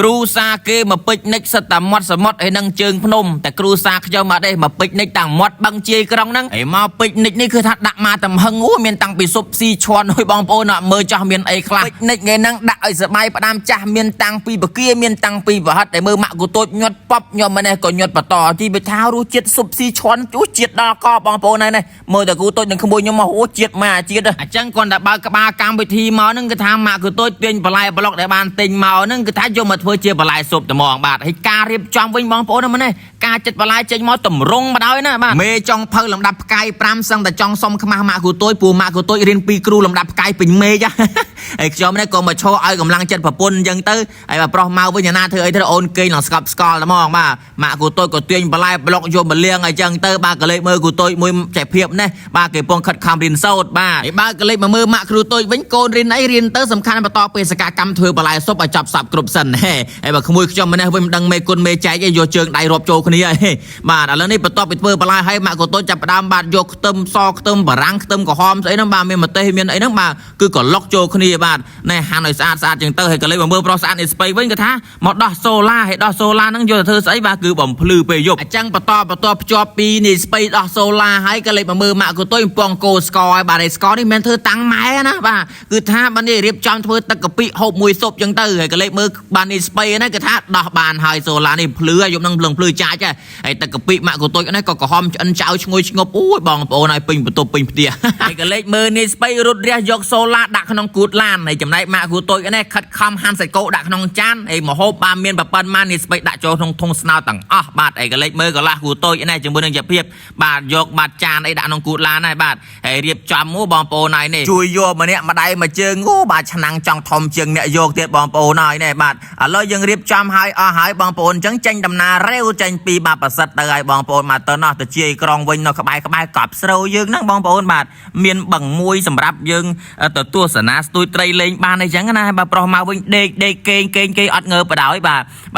គ្រូសាគេមកពេជ្រនិចសិតតែមាត់សមុទ្រហើយនឹងជើងភ្នំតែគ្រូសាខ្ញុំមកđâyមកពេជ្រនិចតាំងមាត់បឹងជាយក្រុងហ្នឹងហើយមកពេជ្រនិចនេះគឺថាដាក់មកតំហឹងមានតាំងពីស៊ុបស៊ីឈွန်ហើយបងប្អូនអត់មើលចាស់មានអីខ្លះពេជ្រនិចថ្ងៃហ្នឹងដាក់ឲ្យសបាយផ្ដាំចាស់មានតាំងពីបកាមានតាំងពីប្រហិតតែមើលម៉ាក់គូតូចញាត់ប៉ប់ខ្ញុំម្នេះក៏ញាត់បន្តទីបិថារសជាតិស៊ុបស៊ីឈွန်ជួជាតិដល់កបងប្អូនហើយនេះមើលតែគូតូចនឹងក្មួយខ្ញុំមកអូជាតិមកជាតិអញ្ចឹងគាត់តែបើកក្បាលកម្មវិធីមកហ្នឹងគឺថាម៉ាក់គូតូចទាញបន្លែប្លុកដែលបានទិញមកហ្នឹងគឺថាយកមកធ្វើជាបន្លែស៊ុបត្មងបាទហើយការរៀបចំវិញបងប្អូនហ្នឹងការចិត្តបន្លែចេញមកតម្រង់មកដល់ណាបាទមេចង់ភៅលំដាប់ផ្កាយ5សឹងតែចង់សុំខ្មាស់ម៉ាក់គូតូចព្រោះម៉ាក់គូតូចរៀន2គ្រូលំដាប់ផ្កាយពេញមេចហើយខ្ញុំនេះក៏មកឈរឲ្យកម្លាំងចិត្តប្រពន្ធអញ្ចឹងទៅហើយបើប្រុសមកវិញណាធ្វើអីទៅអូនគេងឡើងស្កប់ស្កល់ត្មងបាទម៉ាក់គូតូចក៏ទាញបន្លែប្លុកយកមកលាងអញ្ចឹងទៅបាទក៏លេខមើលគូតូចមួយចែកភាពនេះបាទគេពងខិតខំរៀនសូត្របាទហើយបើក៏លេខមកមើលម៉ាក់គ្រូតូចវិញកូនរៀនអីរៀនទៅសំខាន់បន្តបេសកកម្មធ្វើបន្លែស៊ុបឲ្យចប់សັບគ្រប់សិនហើយបើក្មួយខ្ញុំម្នេះវិញមិនដឹងមេគុណមេចែកឯងយកជើងដៃរាប់ចូលគ្នាឯងបាទឥឡូវនេះបន្ទាប់ពីធ្វើបន្លែឲ្យម៉ាក់គូតូចចាប់ផ្ដើមបាទយកខ្ទឹមសខ្ទឹមបារាំងខ្ទឹមក្រហមស្អីហ្នឹងបាទមានម្ទេសមានអីហ្នឹងបាទគឺក៏ឡុកចូលគ្នាបាទណែហាន់ឲ្យស្អាតចឹងទៅហើយក៏លេខមកមើលប្រុសស្អាតនេះស្ពៃវិញក៏ថាមកដោះសូឡាហើយដោះសូឡាហ្នឹងយកទៅធ្វើស្អីបាទគឺបំភ្លឺពេលយប់អញ្ចឹងបន្តភ្ជាប់ពីនេះស្ពៃដោះសូឡាហើយក៏លេខមកមើលម៉ាក់គូតូចពងគោស្ករឲ្យបាទឯស្ករនេះមិនធ្វើតាំងម៉ែណាបាទគឺថាបាទនេះរៀបចំធ្វើទឹកកាពិហូបមួយស៊ុបចឹងទៅហើយក៏លេខមើលបាទនេះស្ពៃហ្នឹងគឺថាដោះបានហើយសូឡានេះភ្លឺយប់ហ្នឹងភ្លឺចាច់ហើយទឹកកាពិម៉ាក់គូតូចនេះក៏ក្រហមឆ្អិនចៅឈ្ងុយឈ្ងប់អូយបងប្អូនឲ្យពេញបន្ទប់ពេញផ្ទះហើយក៏លេខមើលនេះស្ពៃរត់រះយកសូឡាដាក់ក្នុងគូតឡានហើយចំណែកម៉ាក់គូតូចនេះខិតខំហាន់សាច់គោដាក់ក្នុងចានហើយមកហូបបានមានប្រព័ន្ធម៉ានេះស្ពៃដាក់ចូលក្នុងធុងស្នោទាំងអស់បាទហើយក៏លេខមើលកន្លះគូតូចនេះជាមួយនឹងជាភាពបាទយកបាទចានអីដាក់ក្នុងគូតឡានហើយបាទហើយរៀបចំបងប្អូនហើយនេះជួយយកម្នាក់ម្ដាយមួយជើងបាទឆ្នាំងចង់ធំជាងអ្នកយកទៀតបងប្អូនហើយនេះបាទឥឡូវយើងរៀបចំហើយអស់ហើយបងប្អូនអញ្ចឹងចេញដំណើររាវចេញពីបាទប្រសិទ្ធទៅហើយបងប្អូនមកទៅនោះទៅជាយក្រុងវិញនៅក្បែរកប់ស្រូវយើងហ្នឹងបងប្អូនបាទមានបឹងមួយសម្រាប់យើងទៅទស្សនាស្ទួយត្រីលេងបានអីចឹងណាបាទប្រុសមកវិញដេកគេអត់ងើបបដ ហើយប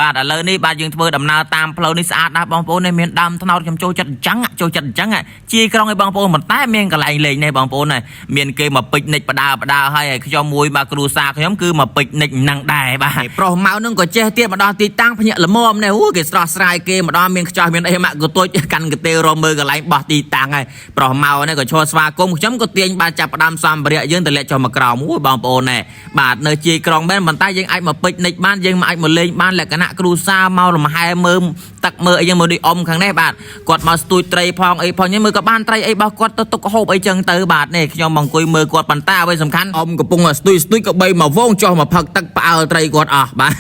ាទឥឡូវនេះបាទយើងធ្វើដំណើរតាមផ្លូវនេះស្អាតណាស់បងប្អូននេះមានដើមថ្នោតខ្ញុំចូលចិត្តអញ្ចឹងជាក្រុងឲ្យបងប្អូនប៉ុន្តែមានកន្លែងលេងនេះបងប្អូនណាមានគេមកពេជ្រនិចបដាហើយខ្ញុំមួយបាទគ្រូសាខ្ញុំគឺមកពេជ្រនិចហ្នឹងដែរបាទប្រុសមកនឹងក៏ចេះទៀតមកដល់ទីតាំងភ្ញាក់ល្មមនេះគេស្រស់ស្រាយគេមកដល់មានខ្ចោះមានអីម៉ាក់ក៏ទួចកាន់កទេរមើលកន្លែងបោះទីតាំងហើយប្រុសមកនេះក៏ឈរស្វាគមន៍ខ្ញុំក៏ទាញបាទចាប់ផ្ដើមសម្ភារៈយើងទៅលាក់ចុះមកក្រោមបងប្អូនណែបាទនៅជាយក្រុងមែនប៉ុន្តែយើងអាចមកពេជ្រនិចបានយើងអាចមកលេងបានលក្ខណៈគ្រូសាមករំហែមើលទឹកមើលអីយ៉ាងមើលដូចអ៊ំខាងនេះបាទគាត់មកស្ទួយត្រីផងអីផងនេះមើលក៏បានត្រីអីរបស់គាត់ទៅទុកហូបអីចឹងទៅបាទនេះខ្ញុំមកអង្គុយមើលគាត់ប៉ុន្តែអ្វីសំខាន់អ៊ំកំពុងស្ទួយក៏បីមកវងចុះមកផឹកទឹកផ្អើលត្រីគាត់អស់បាទ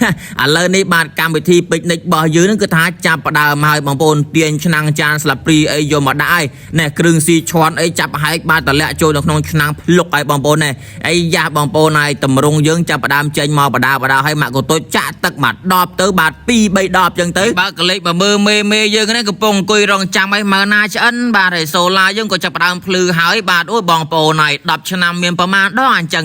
ឥឡូវនេះបាទកម្មវិធីពេជ្រនិចរបស់យើងនឹងគឺថាចាប់ផ្ដើមហើយបងប្អូនទាញឆ្នាំងចានស្លាបព្រីអីយកមកដាក់ហើយនេះគ្រឿងស៊ីឈွန်អីចាប់ហែកបាទតម្លាក់ចូលនៅក្នុងឆ្នាំងភ្លុកឲ្យបងប្អូននេះអីយ៉ាបងប្អូនហើយតម្រង់យើងចាប់ផ្ដើមចេញមកបដាឲ្យម៉ាក់កូតូចចាក់ទឹកបាទដបទៅបាទ2 3ដបចឹងទៅបើកលេខមកមើលមេយើងនេះកំពុងអង្គុយរងចាំឲ្យមើលណាឆ្អិនបាទហើយសូឡាយើងក៏ចាប់ផ្ដើមភ្លឺហើយបាទអូយបងប្អូនហើយ10ឆ្នាំមានប្រមាណដងអញ្ចឹង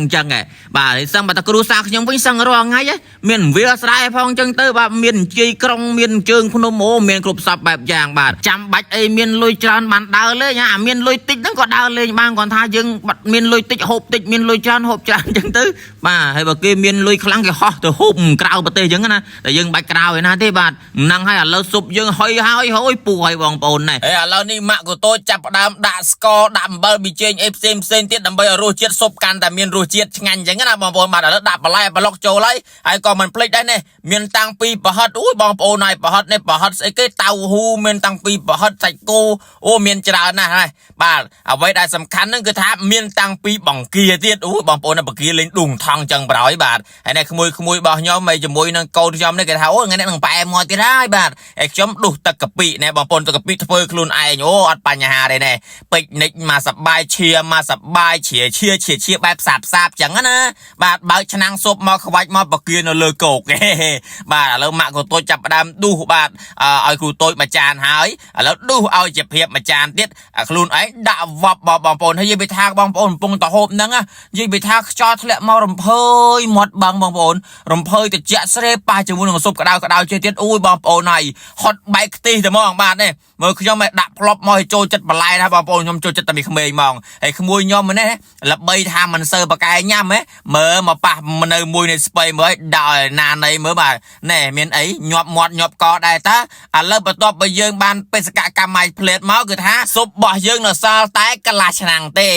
បាទហើយសឹងបាទគ្រូសាខ្ញុំវិញសឹងរាល់ថ្ងៃមានវាស្រែផងចឹងទៅបាទមានជាយក្រុងមានជើងភ្នំមានគ្រប់សពបែបយ៉ាងបាទចាំបាច់អីមានលុយច្រើនបានដើរលេងអាមានលុយតិចហ្នឹងក៏ដើរលេងបានគាត់ថាយើងបាត់មានលុយតិចហូបតិចមានលុយច្រើនហូបច្រើនចឹងទៅបាទហើយបើគេមានលុយខ្លាំងគេហោះទៅហូបក្រៅប្រទេសចឹងណាតែយើងបាច់ក្រៅឯណាទេបាទហ្នឹងហើយឥឡូវស៊ុបយើងហុយហើយពូឲ្យបងប្អូនណែឥឡូវនេះម៉ាក់កូតូចចាប់ផ្ដើមដាក់ស្ករដាក់អំបិលប៊ីចេងអីផ្សេងទៀតដើម្បីឲ្យរសជាតិស៊ុបកាន់តែមានរសជាតិឆ្ងាញ់ចឹងណាបងប្អូនបាទឥឡូវដាក់បន្លែប្លុកចូលហើយក៏មិនភ្លេចដែរនេះមានតាំងពីប្រហិតអូយបងប្អូនហើយប្រហិតនេះប្រហិតស្អីគេតៅហ៊ូមានតាំងពីប្រហិតសាច់គោអូមានច្រើនណាស់ហើយបាទអ្វីដែលសំខាន់ហ្នឹងគឺថាមានតាំងពីបង្គាទៀតអូយបងប្អូនបង្គាលេងឌុងថងចឹងប្រហើយបាទហើយនេះក្មួយរបស់ខ្ញុំហើយជាមួយនឹងកូនខ្ញុំនេះគេថាអូថ្ងៃនេះនឹងផ្អែមមាត់ទៀតហើយបាទហើយខ្ញុំដុសទឹកកាពិណែបងប្អូនទឹកកាពិធ្វើខ្លួនឯងអូអត់បញ្ហាទេណែពេជ្រនិចមកសបាយឈាមកសបាយឈាបែបសាបចឹងណាបាទបើកឆ្នាំងស៊ុបមកខ្វាច់មកបង្គានៅលើគោកបាទឥឡូវម៉ាក់ក៏តូចចាប់ផ្ដើមដុសបាទឲ្យគ្រូតូចមួយចានហើយឥឡូវដុសឲ្យជាភាពមួយចានទៀតខ្លួនឯងដាក់វប់បងប្អូនហើយនិយាយពីថាបងប្អូនកំពុងតហូបហ្នឹងនិយាយពីថាខ្យល់ធ្លាក់មករំភើយមាត់បឹងបងប្អូនរំភើយត្រជាក់ស្រេប៉ះជាមួយនឹងស៊ុបក្តៅជាទៀតអូយបងប្អូនហើយហត់បែកខ្ទិះតែហ្មងបាទនេះមើលខ្ញុំឯងដាក់ផ្លប់មកឲ្យចូលចិត្តបន្លែណាបងប្អូនខ្ញុំចូលចិត្តតែមីក្មេងហ្មងហើយក្មួយខ្ញុំនេះល្បីថាមិនសូវបកែញ៉ាំមើលមកប៉ះនៅមួយនេះស្ពៃមើលដល់ណាណីមើលបាទ បាទណែមានអីញាប់មាត់ញាប់កដែរតាឥឡូវបន្ទាប់បើយើងបានបេសកកម្មឲ្យផ្លេតមកគឺថាស៊ុបរបស់យើងនៅសល់តែកន្លះឆ្នាំងទេ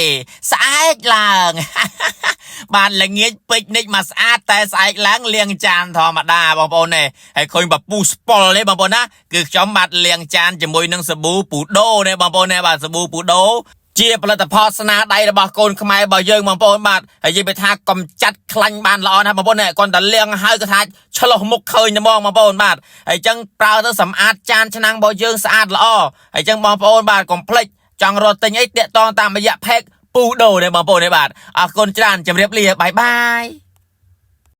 ស្អែកឡើង បានល្ងាចពេជ្រនិចមកស្អាតតែស្អែកឡើងលាងចានធម្មតាបងប្អូននេះហើយឃើញបពូស្ប៉ុលទេបងប្អូនណាគឺខ្ញុំបាទលាងចានជាមួយនឹងសាប៊ូពូដូនេះបងប្អូននេះបាទសាប៊ូពូដូជាផលិតផលស្នាដៃរបស់កូនខ្មែររបស់យើងបងប្អូនបាទហើយនិយាយថាកំចាត់ខ្លាញ់បានល្អណាស់បងប្អូនគាត់តែលាងហើយក៏ថាឆ្លោះមុខឃើញតែហ្មងបងប្អូនបាទហើយចឹងប្រើទៅសម្អាតចានឆ្នាំងរបស់យើងស្អាតល្អហើយចឹងបងប្អូនបាទកុំភ្លេចចង់រត់ទិញអីតាក់ទងតាមរយៈ Page ពូដូនេះបងប្អូននេះបាទអរគុណច្រើនជម្រាបលាបាយបាយ